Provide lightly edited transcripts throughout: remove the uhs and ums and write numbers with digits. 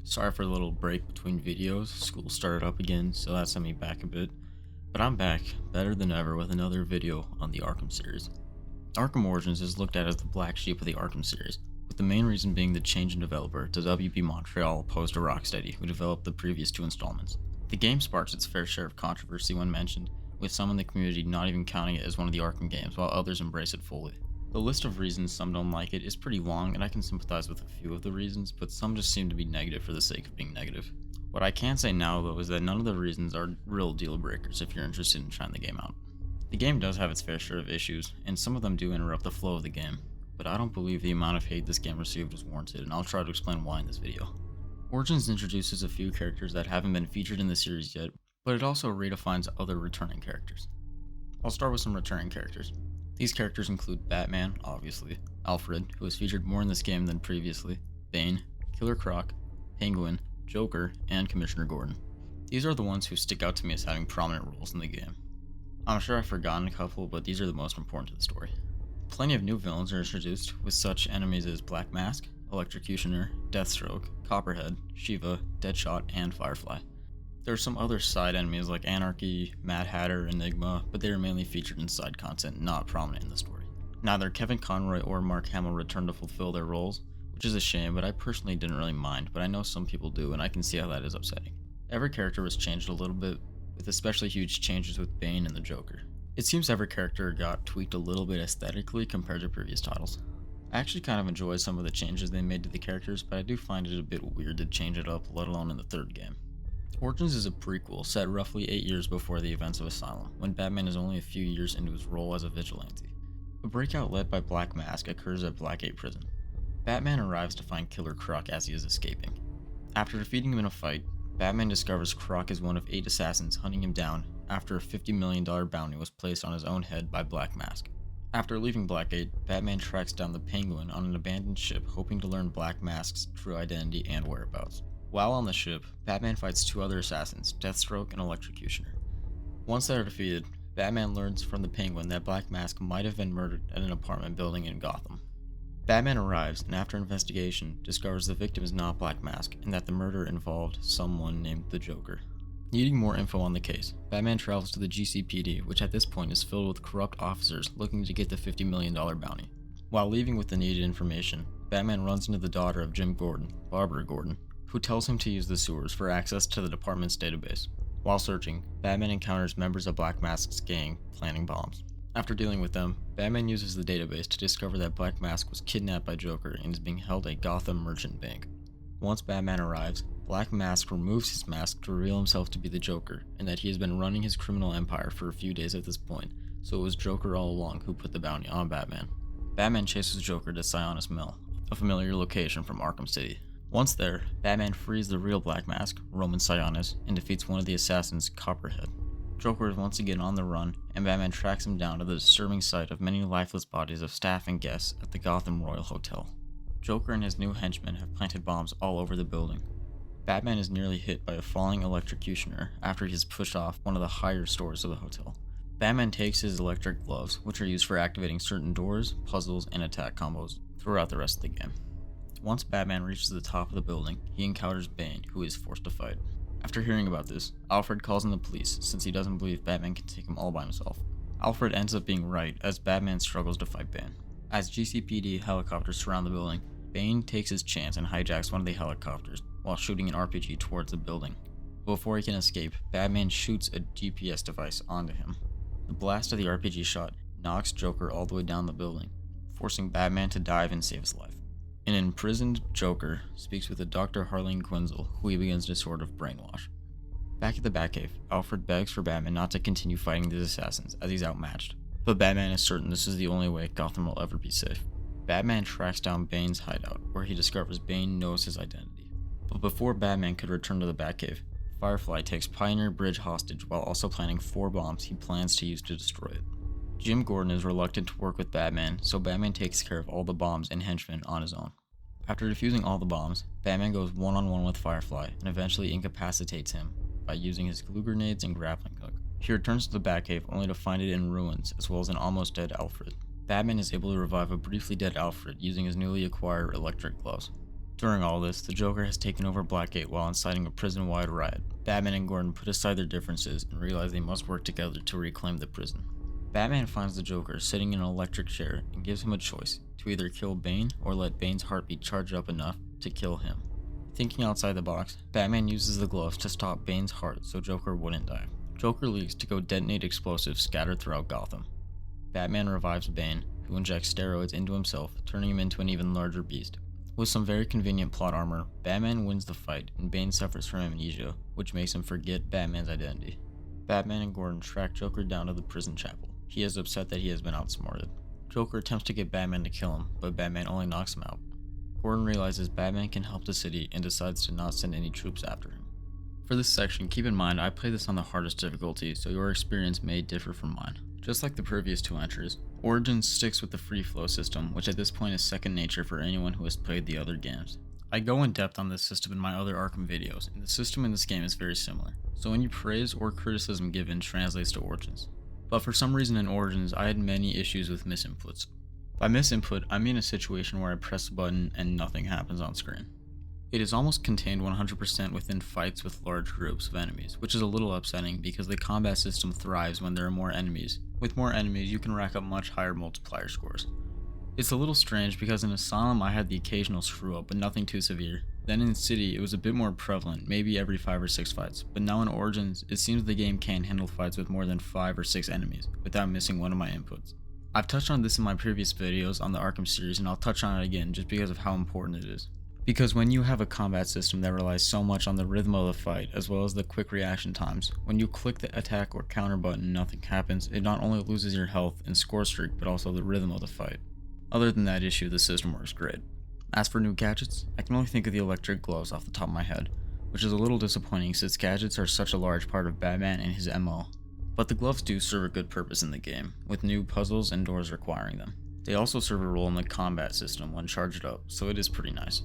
Sorry for the little break between videos. School started up again, so that sent me back a bit. But I'm back, better than ever, with another video on the Arkham series. Arkham Origins is looked at as the black sheep of the Arkham series, with the main reason being the change in developer to WB Montreal opposed to Rocksteady, who developed the previous two installments. The game sparks its fair share of controversy when mentioned, with some in the community not even counting it as one of the Arkham games, while others embrace it fully. The list of reasons some don't like it is pretty long, and I can sympathize with a few of the reasons, but some just seem to be negative for the sake of being negative. What I can say now, though, is that none of the reasons are real deal breakers if you're interested in trying the game out. The game does have its fair share of issues, and some of them do interrupt the flow of the game, but I don't believe the amount of hate this game received is warranted, and I'll try to explain why in this video. Origins introduces a few characters that haven't been featured in the series yet, but it also redefines other returning characters. I'll start with some returning characters. These characters include Batman, obviously, Alfred, who was featured more in this game than previously, Bane, Killer Croc, Penguin, Joker, and Commissioner Gordon. These are the ones who stick out to me as having prominent roles in the game. I'm sure I've forgotten a couple, but these are the most important to the story. Plenty of new villains are introduced, with such enemies as Black Mask, Electrocutioner, Deathstroke, Copperhead, Shiva, Deadshot, and Firefly. There are some other side enemies like Anarchy, Mad Hatter, Enigma, but they are mainly featured in side content, not prominent in the story. Neither Kevin Conroy or Mark Hamill return to fulfill their roles, which is a shame, but I personally didn't really mind, but I know some people do, and I can see how that is upsetting. Every character was changed a little bit, with especially huge changes with Bane and the Joker. It seems every character got tweaked a little bit aesthetically compared to previous titles. I actually kind of enjoy some of the changes they made to the characters, but I do find it a bit weird to change it up, let alone in the third game. Origins is a prequel set roughly 8 years before the events of Asylum, when Batman is only a few years into his role as a vigilante. A breakout led by Black Mask occurs at Blackgate Prison. Batman arrives to find Killer Croc as he is escaping. After defeating him in a fight, Batman discovers Croc is one of 8 assassins hunting him down after a $50 million bounty was placed on his own head by Black Mask. After leaving Blackgate, Batman tracks down the Penguin on an abandoned ship, hoping to learn Black Mask's true identity and whereabouts. While on the ship, Batman fights 2 other assassins, Deathstroke and Electrocutioner. Once they are defeated, Batman learns from the Penguin that Black Mask might have been murdered at an apartment building in Gotham. Batman arrives and after investigation discovers the victim is not Black Mask and that the murder involved someone named the Joker. Needing more info on the case, Batman travels to the GCPD, which at this point is filled with corrupt officers looking to get the $50 million bounty. While leaving with the needed information, Batman runs into the daughter of Jim Gordon, Barbara Gordon, who tells him to use the sewers for access to the department's database. While searching, Batman encounters members of Black Mask's gang planning bombs. After dealing with them, Batman uses the database to discover that Black Mask was kidnapped by Joker and is being held at Gotham Merchant Bank. Once Batman arrives, Black Mask removes his mask to reveal himself to be the Joker, and that he has been running his criminal empire for a few days at this point, so it was Joker all along who put the bounty on Batman. Batman chases Joker to Sionis Mill, a familiar location from Arkham City. Once there, Batman frees the real Black Mask, Roman Sionis, and defeats one of the assassins, Copperhead. Joker is once again on the run, and Batman tracks him down to the disturbing sight of many lifeless bodies of staff and guests at the Gotham Royal Hotel. Joker and his new henchmen have planted bombs all over the building. Batman is nearly hit by a falling electrocutioner after he is pushed off one of the higher stories of the hotel. Batman takes his electric gloves, which are used for activating certain doors, puzzles, and attack combos throughout the rest of the game. Once Batman reaches the top of the building, he encounters Bane, who he is forced to fight. After hearing about this, Alfred calls in the police since he doesn't believe Batman can take him all by himself. Alfred ends up being right as Batman struggles to fight Bane. As GCPD helicopters surround the building, Bane takes his chance and hijacks one of the helicopters while shooting an RPG towards the building. Before he can escape, Batman shoots a GPS device onto him. The blast of the RPG shot knocks Joker all the way down the building, forcing Batman to dive and save his life. An imprisoned Joker speaks with a Dr. Harleen Quinzel, who he begins to sort of brainwash. Back at the Batcave, Alfred begs for Batman not to continue fighting these assassins as he's outmatched, but Batman is certain this is the only way Gotham will ever be safe. Batman tracks down Bane's hideout, where he discovers Bane knows his identity. But before Batman could return to the Batcave, Firefly takes Pioneer Bridge hostage while also planting 4 bombs he plans to use to destroy it. Jim Gordon is reluctant to work with Batman, so Batman takes care of all the bombs and henchmen on his own. After defusing all the bombs, Batman goes one-on-one with Firefly and eventually incapacitates him by using his glue grenades and grappling hook. He returns to the Batcave only to find it in ruins as well as an almost dead Alfred. Batman is able to revive a briefly dead Alfred using his newly acquired electric gloves. During all this, the Joker has taken over Blackgate while inciting a prison-wide riot. Batman and Gordon put aside their differences and realize they must work together to reclaim the prison. Batman finds the Joker sitting in an electric chair and gives him a choice to either kill Bane or let Bane's heartbeat charge up enough to kill him. Thinking outside the box, Batman uses the gloves to stop Bane's heart so Joker wouldn't die. Joker leaves to go detonate explosives scattered throughout Gotham. Batman revives Bane, who injects steroids into himself, turning him into an even larger beast. With some very convenient plot armor, Batman wins the fight and Bane suffers from amnesia, which makes him forget Batman's identity. Batman and Gordon track Joker down to the prison chapel. He is upset that he has been outsmarted. Joker attempts to get Batman to kill him, but Batman only knocks him out. Gordon realizes Batman can help the city and decides to not send any troops after him. For this section, keep in mind I play this on the hardest difficulty, so your experience may differ from mine. Just like the previous two entries, Origins sticks with the free flow system, which at this point is second nature for anyone who has played the other games. I go in depth on this system in my other Arkham videos, and the system in this game is very similar, so any praise or criticism given translates to Origins. But for some reason in Origins, I had many issues with misinputs. By misinput, I mean a situation where I press a button and nothing happens on screen. It is almost contained 100% within fights with large groups of enemies, which is a little upsetting because the combat system thrives when there are more enemies. With more enemies, you can rack up much higher multiplier scores. It's a little strange because in Asylum I had the occasional screw up, but nothing too severe. Then in City, it was a bit more prevalent, maybe every 5 or 6 fights, but now in Origins, it seems the game can handle fights with more than 5 or 6 enemies, without missing one of my inputs. I've touched on this in my previous videos on the Arkham series, and I'll touch on it again just because of how important it is. Because when you have a combat system that relies so much on the rhythm of the fight, as well as the quick reaction times, when you click the attack or counter button and nothing happens, it not only loses your health and score streak, but also the rhythm of the fight. Other than that issue, the system works great. As for new gadgets, I can only think of the electric gloves off the top of my head, which is a little disappointing since gadgets are such a large part of Batman and his MO. But the gloves do serve a good purpose in the game, with new puzzles and doors requiring them. They also serve a role in the combat system when charged up, so it is pretty nice.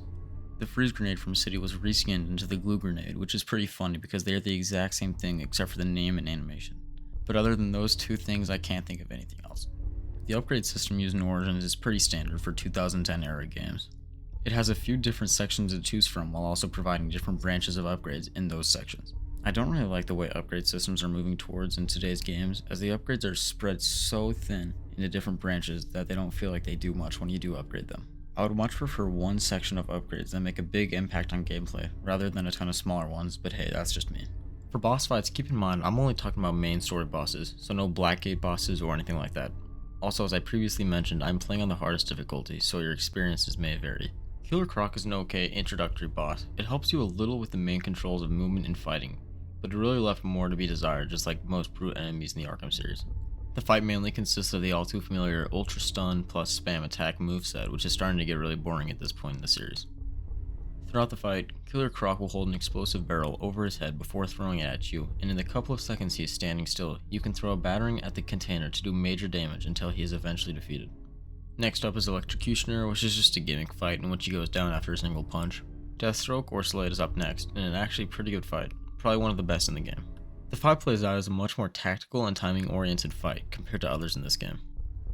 The freeze grenade from City was reskinned into the glue grenade, which is pretty funny because they are the exact same thing except for the name and animation. But other than those two things, I can't think of anything else. The upgrade system used in Origins is pretty standard for 2010 era games. It has a few different sections to choose from while also providing different branches of upgrades in those sections. I don't really like the way upgrade systems are moving towards in today's games, as the upgrades are spread so thin into different branches that they don't feel like they do much when you do upgrade them. I would much prefer one section of upgrades that make a big impact on gameplay, rather than a ton of smaller ones, but hey, that's just me. For boss fights, keep in mind I'm only talking about main story bosses, so no Blackgate bosses or anything like that. Also, as I previously mentioned, I'm playing on the hardest difficulty, so your experiences may vary. Killer Croc is an okay introductory boss. It helps you a little with the main controls of movement and fighting, but it really left more to be desired, just like most brute enemies in the Arkham series. The fight mainly consists of the all too familiar Ultra Stun plus Spam Attack moveset, which is starting to get really boring at this point in the series. Throughout the fight, Killer Croc will hold an explosive barrel over his head before throwing it at you, and in the couple of seconds he is standing still, you can throw a battering at the container to do major damage until he is eventually defeated. Next up is Electrocutioner, which is just a gimmick fight in which he goes down after a single punch. Deathstroke or Slade is up next, and an actually pretty good fight, probably one of the best in the game. The fight plays out as a much more tactical and timing oriented fight compared to others in this game.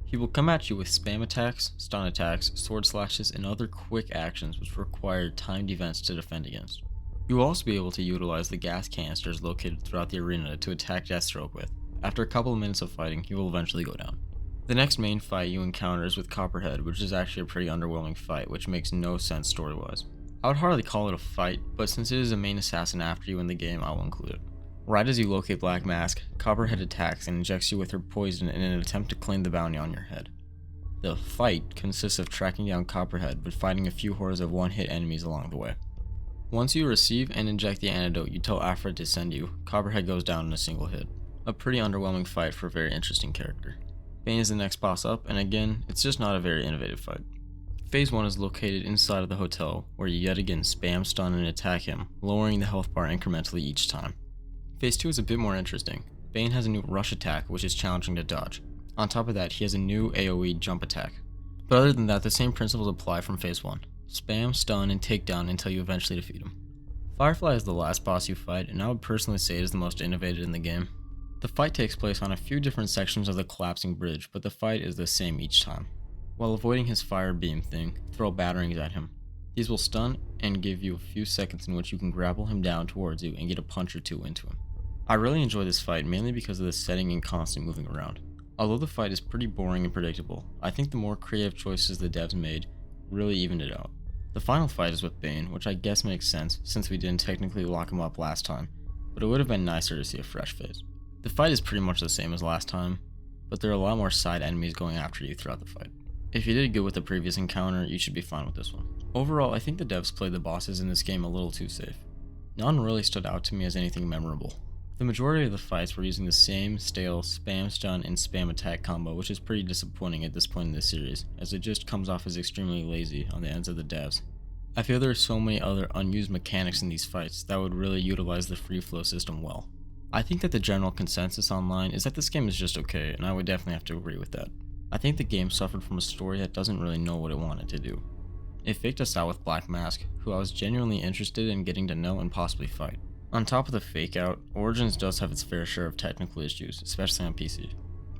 He will come at you with spam attacks, stun attacks, sword slashes, and other quick actions which require timed events to defend against. You will also be able to utilize the gas canisters located throughout the arena to attack Deathstroke with. After a couple of minutes of fighting, he will eventually go down. The next main fight you encounter is with Copperhead, which is actually a pretty underwhelming fight, which makes no sense story-wise. I would hardly call it a fight, but since it is a main assassin after you in the game, I will include it. Right as you locate Black Mask, Copperhead attacks and injects you with her poison in an attempt to claim the bounty on your head. The fight consists of tracking down Copperhead but fighting a few hordes of one-hit enemies along the way. Once you receive and inject the antidote you tell Alfred to send you, Copperhead goes down in a single hit. A pretty underwhelming fight for a very interesting character. Bane is the next boss up, and again, it's just not a very innovative fight. Phase 1 is located inside of the hotel, where you yet again spam stun and attack him, lowering the health bar incrementally each time. Phase 2 is a bit more interesting. Bane has a new rush attack, which is challenging to dodge. On top of that, he has a new AoE jump attack. But other than that, the same principles apply from Phase 1. Spam, stun, and takedown until you eventually defeat him. Firefly is the last boss you fight, and I would personally say it is the most innovative in the game. The fight takes place on a few different sections of the collapsing bridge, but the fight is the same each time. While avoiding his fire beam thing, throw batterings at him. These will stun and give you a few seconds in which you can grapple him down towards you and get a punch or two into him. I really enjoy this fight mainly because of the setting and constant moving around. Although the fight is pretty boring and predictable, I think the more creative choices the devs made really evened it out. The final fight is with Bane, which I guess makes sense since we didn't technically lock him up last time, but it would have been nicer to see a fresh face. The fight is pretty much the same as last time, but there are a lot more side enemies going after you throughout the fight. If you did good with the previous encounter, you should be fine with this one. Overall, I think the devs played the bosses in this game a little too safe. None really stood out to me as anything memorable. The majority of the fights were using the same stale spam stun and spam attack combo, which is pretty disappointing at this point in the series, as it just comes off as extremely lazy on the ends of the devs. I feel there are so many other unused mechanics in these fights that would really utilize the free flow system well. I think that the general consensus online is that this game is just okay, and I would definitely have to agree with that. I think the game suffered from a story that doesn't really know what it wanted to do. It faked us out with Black Mask, who I was genuinely interested in getting to know and possibly fight. On top of the fake out, Origins does have its fair share of technical issues, especially on PC.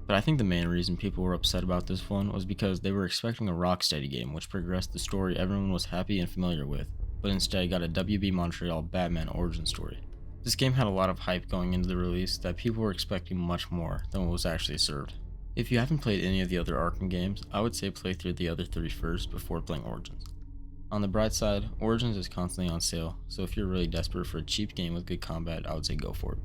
But I think the main reason people were upset about this one was because they were expecting a Rocksteady game which progressed the story everyone was happy and familiar with, but instead got a WB Montreal Batman origin story. This game had a lot of hype going into the release that people were expecting much more than what was actually served. If you haven't played any of the other Arkham games, I would say play through the other 3 first before playing Origins. On the bright side, Origins is constantly on sale, so if you're really desperate for a cheap game with good combat, I would say go for it.